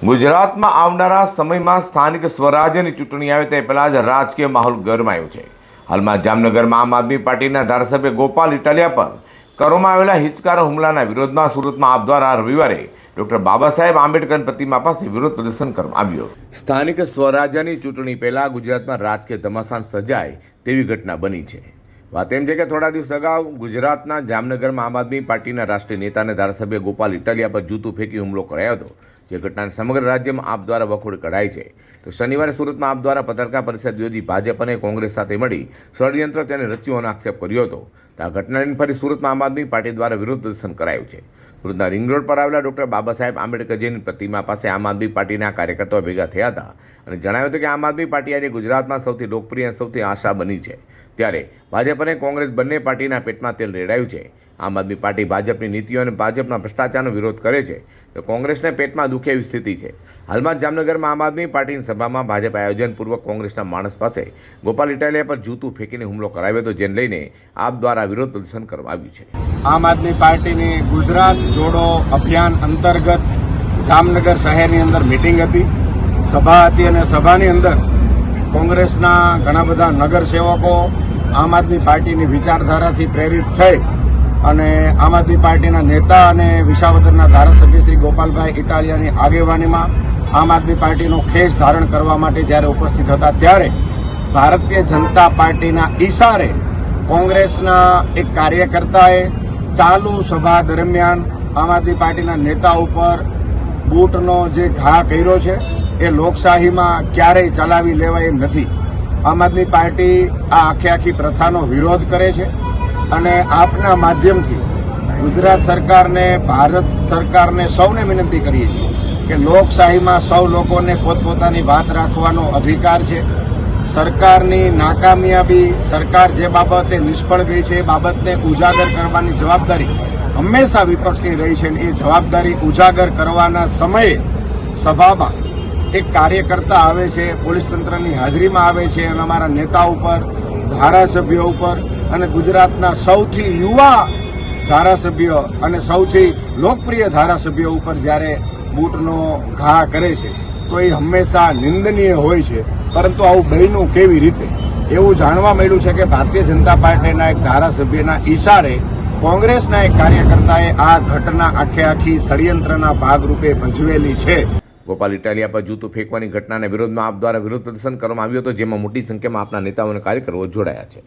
ગુજરાતમાં આવનારા સમયમાં સ્થાનિક સ્વરાજ્યની ચૂંટણી આવે તે પહેલાં જ રાજકીય માહોલ ગરમાયો છે। હાલમાં જામનગરમાં આમ આદમી પાર્ટીના ધારાસભ્ય ગોપાલ ઇટાલિયા પર કરવામાં આવેલા હિચકારો હુમલાના વિરોધમાં સુરતમાં આપ દ્વારા રવિવારે ડૉક્ટર બાબા સાહેબ આંબેડકરની પ્રતિમા પાસે વિરોધ પ્રદર્શન કરવામાં આવ્યું। સ્થાનિક સ્વરાજ્યની ચૂંટણી પહેલાં ગુજરાતમાં રાજકીય ધમાસાણ સર્જાય તેવી ઘટના બની છે। વાત એમ છે કે થોડા દિવસ અગાઉ ગુજરાતના જામનગરમાં આમ આદમી પાર્ટીના રાષ્ટ્રીય નેતા અને ધારાસભ્ય ગોપાલ ઇટાલિયા પર જૂતું ફેંકી હુમલો કરાયો હતો, જે ઘટનાને સમગ્ર રાજ્યમાં આપ દ્વારા વખોડ કઢાઈ છે। તો શનિવારે સુરતમાં આપ દ્વારા પત્રકાર પરિષદ યોજી ભાજપ અને કોંગ્રેસ સાથે મળી ષડયંત્ર તેને રચ્યું હોવાનો આક્ષેપ કર્યો હતો। તો આ ઘટનાને ફરી સુરતમાં આમ આદમી પાર્ટી દ્વારા વિરોધ પ્રદર્શન કરાયું છે। સુરતના રિંગ રોડ પર આવેલા ડૉક્ટર બાબા સાહેબ આંબેડકરજીની પ્રતિમા પાસે આમ આદમી પાર્ટીના કાર્યકર્તાઓ ભેગા થયા હતા અને જણાવ્યું હતું કે આમ આદમી પાર્ટી આજે ગુજરાતમાં સૌથી લોકપ્રિય અને સૌથી આશા બની છે, ત્યારે ભાજપ અને કોંગ્રેસ બંને પાર્ટીના પેટમાં તેલ રેડાયું છે। આમ આદમી પાર્ટી ભાજપની નીતિઓ અને ભાજપના ભ્રષ્ટાચારનો વિરોધ કરે છે, તો કોંગ્રેસને પેટમાં દુખે એવી સ્થિતિ છે। હાલમાં જામનગરમાં આમ આદમી પાર્ટીની સભામાં ભાજપ આયોજનપૂર્વક કોંગ્રેસના માણસ પાસે ગોપાલ ઇટાલિયા પર જૂતું ફેંકીને હુમલો કરાવ્યો હતો, જેને લઈને આપ દ્વારા વિરોધ પ્રદર્શન કરવામાં આવ્યું છે। આમ આદમી પાર્ટીની ગુજરાત જોડો અભિયાન અંતર્ગત જામનગર શહેરની અંદર મિટિંગ હતી, સભા હતી અને સભાની અંદર કોંગ્રેસના ઘણા બધા નગરસેવકો આમ આદમી પાર્ટીની વિચારધારાથી પ્રેરિત થઈ અને આમ આદમી પાર્ટીના નેતા અને વિસાવદરના ધારાસભ્ય શ્રી ગોપાલભાઈ ઇટાલિયાની આગેવાનીમાં આમ આદમી પાર્ટીનો ખેસ ધારણ કરવા માટે જ્યારે ઉપસ્થિત હતા, ત્યારે ભારતીય જનતા પાર્ટીના ઈશારે કોંગ્રેસના એક કાર્યકર્તાએ ચાલુ સભા દરમિયાન આમ આદમી પાર્ટીના નેતા ઉપર બૂટનો જે ઘા કર્યો છે એ લોકશાહીમાં ક્યારેય ચલાવી લેવાય એમ નથી। આમ આદમી પાર્ટી આ આખી પ્રથાનો વિરોધ કરે છે અને આપના માધ્યમથી ગુજરાત સરકારને, ભારત સરકારને સૌને વિનંતી કરીએ છીએ કે લોકશાહીમાં સૌ લોકોને પોતપોતાની વાત રાખવાનો અધિકાર છે। સરકારની નાકામયાબી, સરકાર જે બાબતે નિષ્ફળ ગઈ છે એ બાબતને ઉજાગર કરવાની જવાબદારી હંમેશા વિપક્ષની રહી છે અને એ જવાબદારી ઉજાગર કરવાના સમયે સભામાં એક કાર્યકર્તા આવે છે, પોલીસ તંત્રની હાજરીમાં આવે છે અને અમારા નેતા ઉપર, ધારાસભ્યો ઉપર અને ગુજરાતના સૌથી યુવા ધારાસભ્ય અને સૌથી લોકપ્રિય ધારાસભ્યો ઉપર જ્યારે બૂટનો ઘા કરે છે તો એ હંમેશા નિંદનીય હોય છે। પરંતુ આવું બન્યું કેવી રીતે એવું જાણવા મળ્યું છે કે ભારતીય જનતા પાર્ટીના એક ધારાસભ્યના ઈશારે કોંગ્રેસના એક કાર્યકર્તાએ આ ઘટના આખી ષડયંત્રના ભાગરૂપે ભજવેલી છે। ગોપાલ ઇટાલિયા પર જૂતું ફેંકવાની ઘટનાના વિરોધમાં આપ દ્વારા વિરોધ પ્રદર્શન કરવામાં આવ્યું હતું, જેમાં મોટી સંખ્યામાં આપના નેતાઓ અને કાર્યકરો જોડાયા છે।